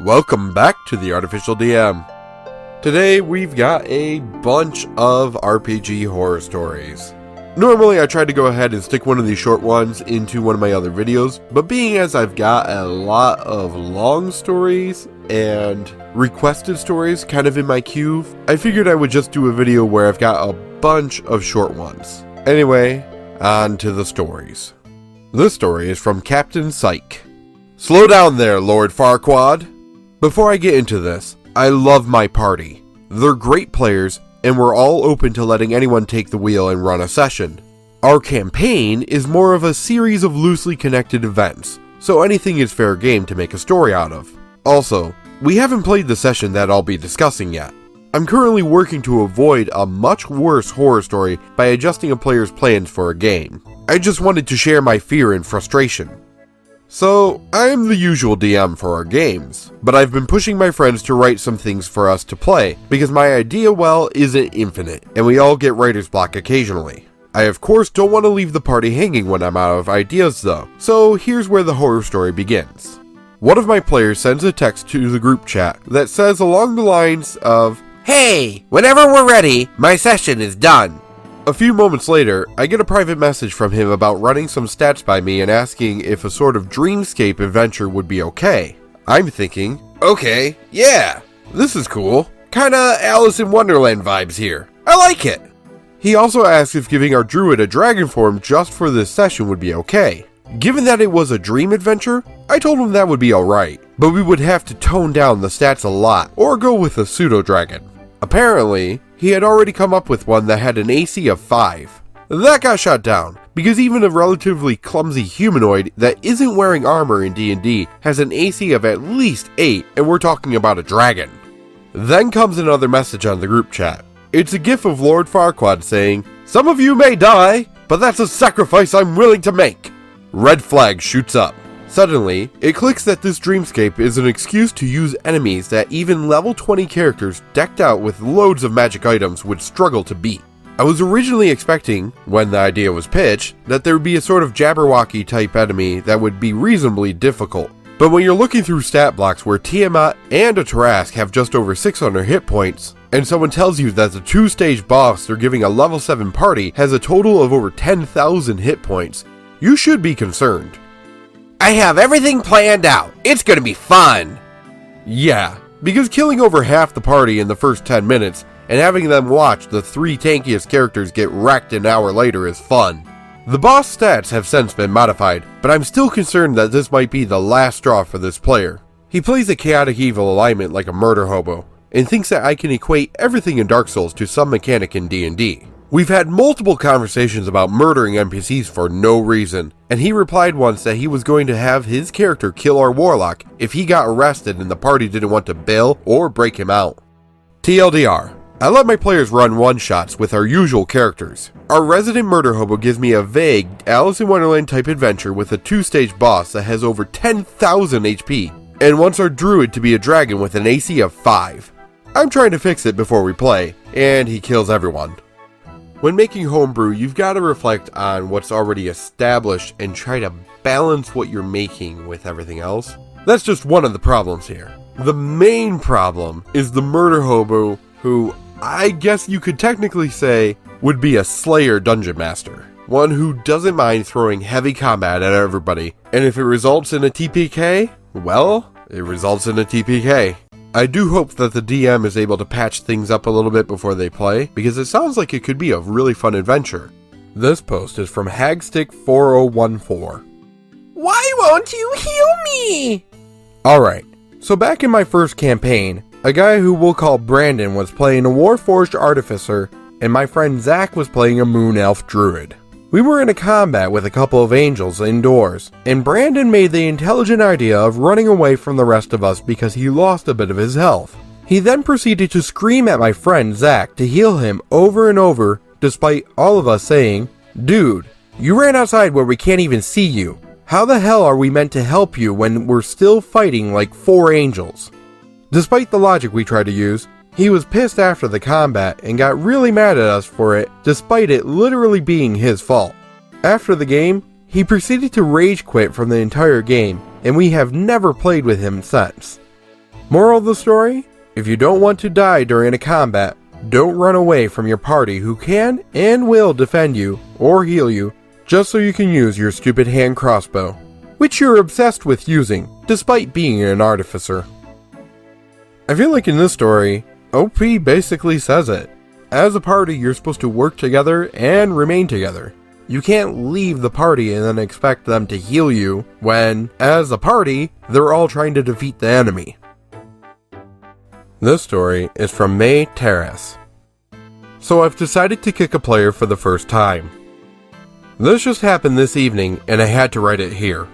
Welcome back to the Artificial DM. Today we've got a bunch of RPG horror stories. Normally I try to go ahead and stick one of these short ones into one of my other videos, but being as I've got a lot of long stories and requested stories kind of in my queue, I figured I would just do a video where I've got a bunch of short ones. Anyway, on to the stories. This story is from Captain Psych. Slow down there, Lord Farquaad. Before I get into this, I love my party. They're great players, and we're all open to letting anyone take the wheel and run a session. Our campaign is more of a series of loosely connected events, so anything is fair game to make a story out of. Also, we haven't played the session that I'll be discussing yet. I'm currently working to avoid a much worse horror story by adjusting a player's plans for a game. I just wanted to share my fear and frustration. So, I'm the usual DM for our games, but I've been pushing my friends to write some things for us to play, because my idea well isn't infinite, and we all get writer's block occasionally. I of course don't want to leave the party hanging when I'm out of ideas though, so here's where the horror story begins. One of my players sends a text to the group chat that says along the lines of, "Hey, whenever we're ready, my session is done." A few moments later, I get a private message from him about running some stats by me and asking if a sort of dreamscape adventure would be okay. I'm thinking, okay, yeah, this is cool. Kinda Alice in Wonderland vibes here. I like it. He also asked if giving our druid a dragon form just for this session would be okay. Given that it was a dream adventure, I told him that would be alright, but we would have to tone down the stats a lot or go with a pseudo-dragon. Apparently, he had already come up with one that had an AC of 5. That got shot down, because even a relatively clumsy humanoid that isn't wearing armor in D&D has an AC of at least 8, and we're talking about a dragon. Then comes another message on the group chat. It's a gif of Lord Farquaad saying, "Some of you may die, but that's a sacrifice I'm willing to make." Red flag shoots up. Suddenly, it clicks that this dreamscape is an excuse to use enemies that even level 20 characters decked out with loads of magic items would struggle to beat. I was originally expecting, when the idea was pitched, that there would be a sort of Jabberwocky type enemy that would be reasonably difficult. But when you're looking through stat blocks where Tiamat and a Tarask have just over 600 hit points, and someone tells you that the 2-stage boss they're giving a level 7 party has a total of over 10,000 hit points, you should be concerned. I have everything planned out. It's gonna be fun. Yeah, because killing over half the party in the first 10 minutes and having them watch the 3 tankiest characters get wrecked an hour later is fun. The boss stats have since been modified, but I'm still concerned that this might be the last straw for this player. He plays a chaotic evil alignment like a Murderhobo, and thinks that I can equate everything in Dark Souls to some mechanic in D&D. We've had multiple conversations about murdering NPCs for no reason, and he replied once that he was going to have his character kill our warlock if he got arrested and the party didn't want to bail or break him out. TLDR, I let my players run one-shots with our usual characters. Our resident Murderhobo gives me a vague Alice in Wonderland type adventure with a 2-stage boss that has over 10,000 HP, and wants our druid to be a dragon with an AC of 5. I'm trying to fix it before we play, and he kills everyone. When making homebrew, you've got to reflect on what's already established and try to balance what you're making with everything else. That's just one of the problems here. The main problem is the Murderhobo, who I guess you could technically say would be a Slayer Dungeon Master. One who doesn't mind throwing heavy combat at everybody, and if it results in a TPK, well, it results in a TPK. I do hope that the DM is able to patch things up a little bit before they play, because it sounds like it could be a really fun adventure. This post is from Hagstick4014. Why won't you heal me? Alright, so back in my first campaign, a guy who we'll call Brandon was playing a Warforged Artificer, and my friend Zach was playing a Moon Elf Druid. We were in a combat with a couple of angels indoors, and Brandon made the intelligent idea of running away from the rest of us because he lost a bit of his health. He then proceeded to scream at my friend Zach to heal him over and over, despite all of us saying, "Dude, you ran outside where we can't even see you. How the hell are we meant to help you when we're still fighting like 4 angels?" Despite the logic we tried to use, he was pissed after the combat and got really mad at us for it, despite it literally being his fault. After the game, he proceeded to rage quit from the entire game, and we have never played with him since. Moral of the story? If you don't want to die during a combat, don't run away from your party who can and will defend you or heal you just so you can use your stupid hand crossbow, which you're obsessed with using despite being an artificer. I feel like in this story, OP basically says it. As a party, you're supposed to work together and remain together. You can't leave the party and then expect them to heal you when, as a party, they're all trying to defeat the enemy. This story is from May Terrace. So I've decided to kick a player for the first time. This just happened this evening and I had to write it here.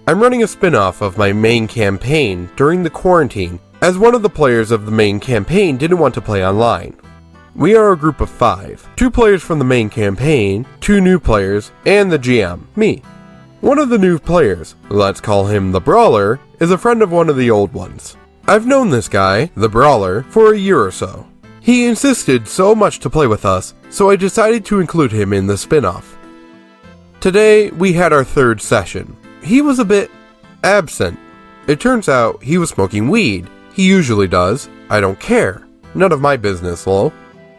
I'm running a spin-off of my main campaign during the quarantine as one of the players of the main campaign didn't want to play online. We are a group of 5, 2 players from the main campaign, 2 new players, and the GM, me. One of the new players, let's call him the Brawler, is a friend of one of the old ones. I've known this guy, the Brawler, for a year or so. He insisted so much to play with us, so I decided to include him in the spin-off. Today, we had our 3rd session. He was a bit absent. It turns out he was smoking weed. He usually does. I don't care. None of my business, lol.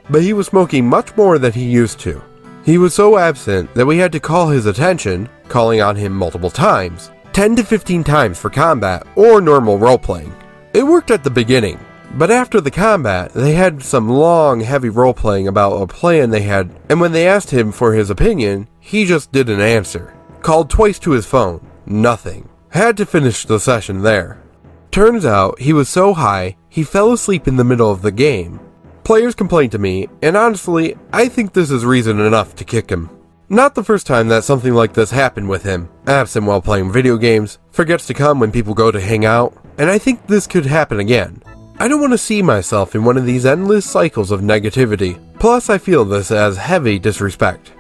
But he was smoking much more than he used to. He was so absent that we had to call his attention, calling on him multiple times, 10 to 15 times for combat or normal roleplaying. It worked at the beginning, but after the combat, they had some long, heavy roleplaying about a plan they had, and when they asked him for his opinion, he just didn't answer. Called twice to his phone, nothing. Had to finish the session there. Turns out he was so high, he fell asleep in the middle of the game. Players complained to me, and honestly, I think this is reason enough to kick him. Not the first time that something like this happened with him. Absent while playing video games, forgets to come when people go to hang out, and I think this could happen again. I don't want to see myself in one of these endless cycles of negativity. Plus, I feel this as heavy disrespect.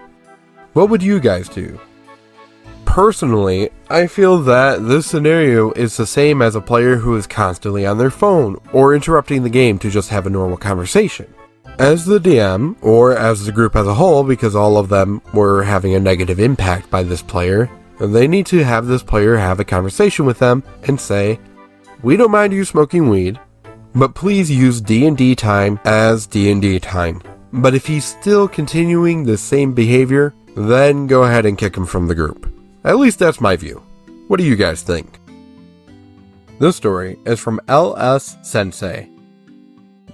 What would you guys do? Personally, I feel that this scenario is the same as a player who is constantly on their phone or interrupting the game to just have a normal conversation. As the DM, or as the group as a whole, because all of them were having a negative impact by this player, they need to have this player have a conversation with them and say, "We don't mind you smoking weed, but please use D&D time as D&D time." But if he's still continuing the same behavior, then go ahead and kick him from the group. At least that's my view. What do you guys think? This story is from LS Sensei.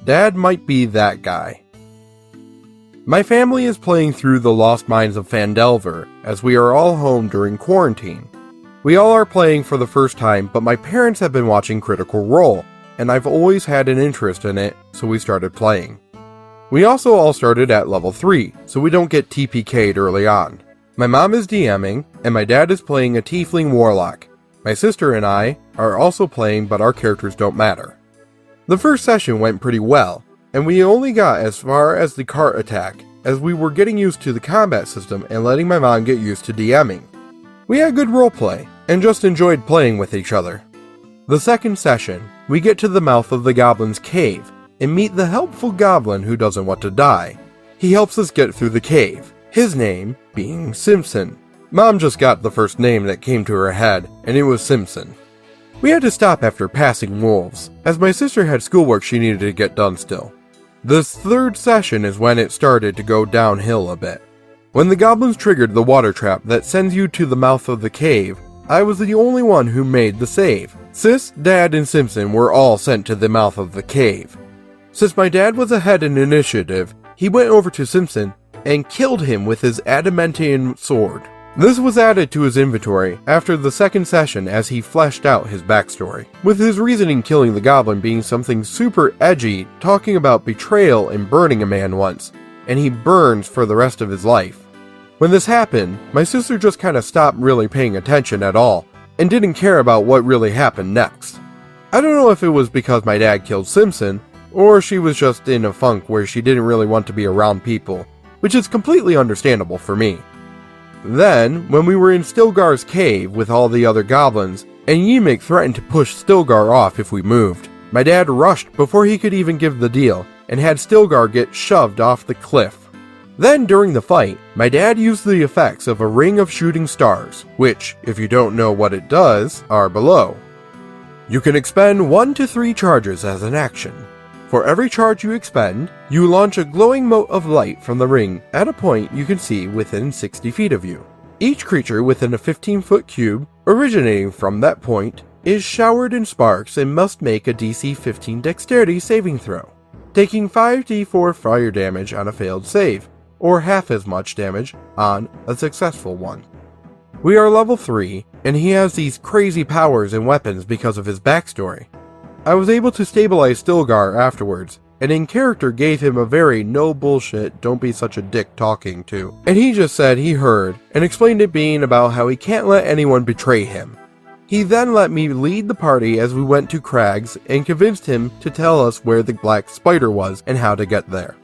Dad might be that guy. My family is playing through the Lost Mines of Phandelver as we are all home during quarantine. We all are playing for the first time, but my parents have been watching Critical Role, and I've always had an interest in it, so we started playing. We also all started at level 3, so we don't get TPK'd early on. My mom is DMing, and my dad is playing a Tiefling Warlock. My sister and I are also playing, but our characters don't matter. The first session went pretty well, and we only got as far as the cart attack, as we were getting used to the combat system and letting my mom get used to DMing. We had good roleplay, and just enjoyed playing with each other. The second session, we get to the mouth of the Goblin's Cave, and meet the helpful goblin who doesn't want to die. He helps us get through the cave, his name being Simpson. Mom just got the first name that came to her head, and it was Simpson. We had to stop after passing wolves, as my sister had schoolwork she needed to get done still. This third session is when it started to go downhill a bit. When the goblins triggered the water trap that sends you to the mouth of the cave, I was the only one who made the save. Sis, Dad, and Simpson were all sent to the mouth of the cave. Since my dad was ahead in initiative, he went over to Simpson and killed him with his adamantine sword. This was added to his inventory after the second session as he fleshed out his backstory, with his reasoning killing the goblin being something super edgy, talking about betrayal and burning a man once, and he burns for the rest of his life. When this happened, my sister just kinda stopped really paying attention at all, and didn't care about what really happened next. I don't know if it was because my dad killed Simpson, or she was just in a funk where she didn't really want to be around people, which is completely understandable for me. Then, when we were in Stilgar's cave with all the other goblins, and Ymik threatened to push Stilgar off if we moved, my dad rushed before he could even give the deal, and had Stilgar get shoved off the cliff. Then, during the fight, my dad used the effects of a ring of shooting stars, which, if you don't know what it does, are below. You can expend 1 to 3 charges as an action. For every charge you expend, you launch a glowing mote of light from the ring at a point you can see within 60 feet of you. Each creature within a 15-foot cube originating from that point is showered in sparks and must make a DC 15 dexterity saving throw, taking 5d4 fire damage on a failed save, or half as much damage on a successful one. We are level 3, and he has these crazy powers and weapons because of his backstory. I was able to stabilize Stilgar afterwards, and in character gave him a very no bullshit, don't be such a dick talking to, and he just said he heard, and explained it being about how he can't let anyone betray him. He then let me lead the party as we went to Crags and convinced him to tell us where the black spider was and how to get there.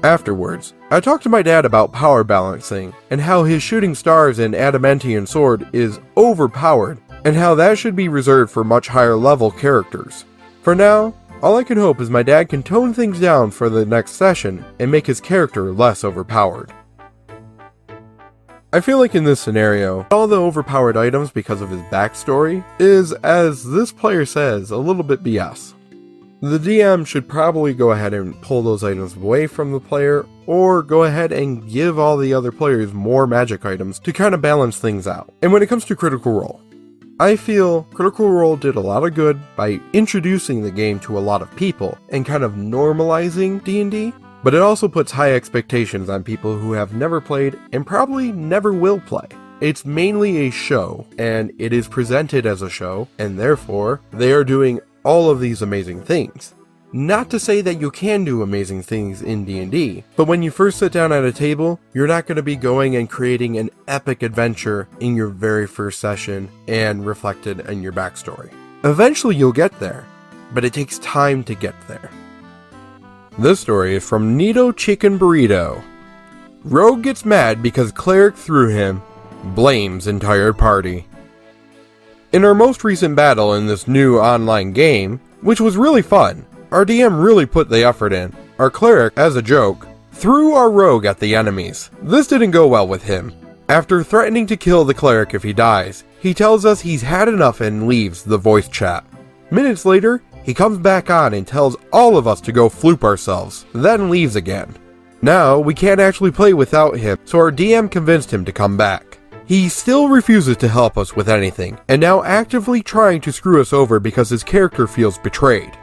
Afterwards, I talked to my dad about power balancing and how his shooting stars and adamantium sword is overpowered and how that should be reserved for much higher level characters. For now, all I can hope is my dad can tone things down for the next session and make his character less overpowered. I feel like in this scenario, all the overpowered items because of his backstory is, as this player says, a little bit BS. The DM should probably go ahead and pull those items away from the player, or go ahead and give all the other players more magic items to kind of balance things out. And when it comes to Critical Role, I feel Critical Role did a lot of good by introducing the game to a lot of people and kind of normalizing D&D, but it also puts high expectations on people who have never played and probably never will play. It's mainly a show, and it is presented as a show, and therefore, they are doing all of these amazing things. Not to say that you can do amazing things in D&D, but when you first sit down at a table, you're not going to be going and creating an epic adventure in your very first session and reflected in your backstory. Eventually you'll get there, but it takes time to get there. This story is from Nito Chicken Burrito. Rogue gets mad because cleric threw him, blames entire party. In our most recent battle in this new online game, which was really fun, our DM really put the effort in. Our cleric, as a joke, threw our rogue at the enemies. This didn't go well with him. After threatening to kill the cleric if he dies, he tells us he's had enough and leaves the voice chat. Minutes later, he comes back on and tells all of us to go floop ourselves, then leaves again. Now, we can't actually play without him, so our DM convinced him to come back. He still refuses to help us with anything, and now actively trying to screw us over because his character feels betrayed.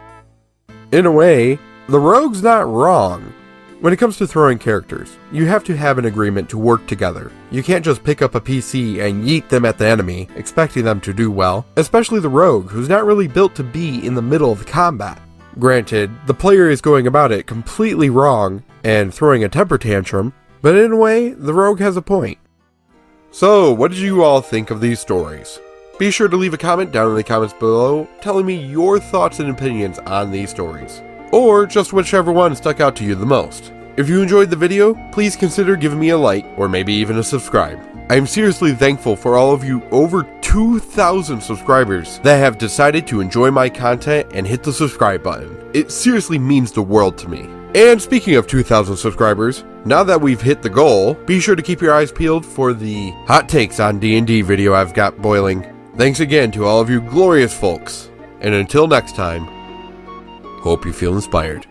In a way, the rogue's not wrong. When it comes to throwing characters, you have to have an agreement to work together. You can't just pick up a PC and yeet them at the enemy, expecting them to do well, especially the rogue, who's not really built to be in the middle of the combat. Granted, the player is going about it completely wrong and throwing a temper tantrum, but in a way, the rogue has a point. So, what did you all think of these stories? Be sure to leave a comment down in the comments below telling me your thoughts and opinions on these stories, or just whichever one stuck out to you the most. If you enjoyed the video, please consider giving me a like or maybe even a subscribe. I am seriously thankful for all of you over 2,000 subscribers that have decided to enjoy my content and hit the subscribe button. It seriously means the world to me. And speaking of 2,000 subscribers, now that we've hit the goal, be sure to keep your eyes peeled for the hot takes on D&D video I've got boiling. Thanks again to all of you glorious folks, and until next time, hope you feel inspired.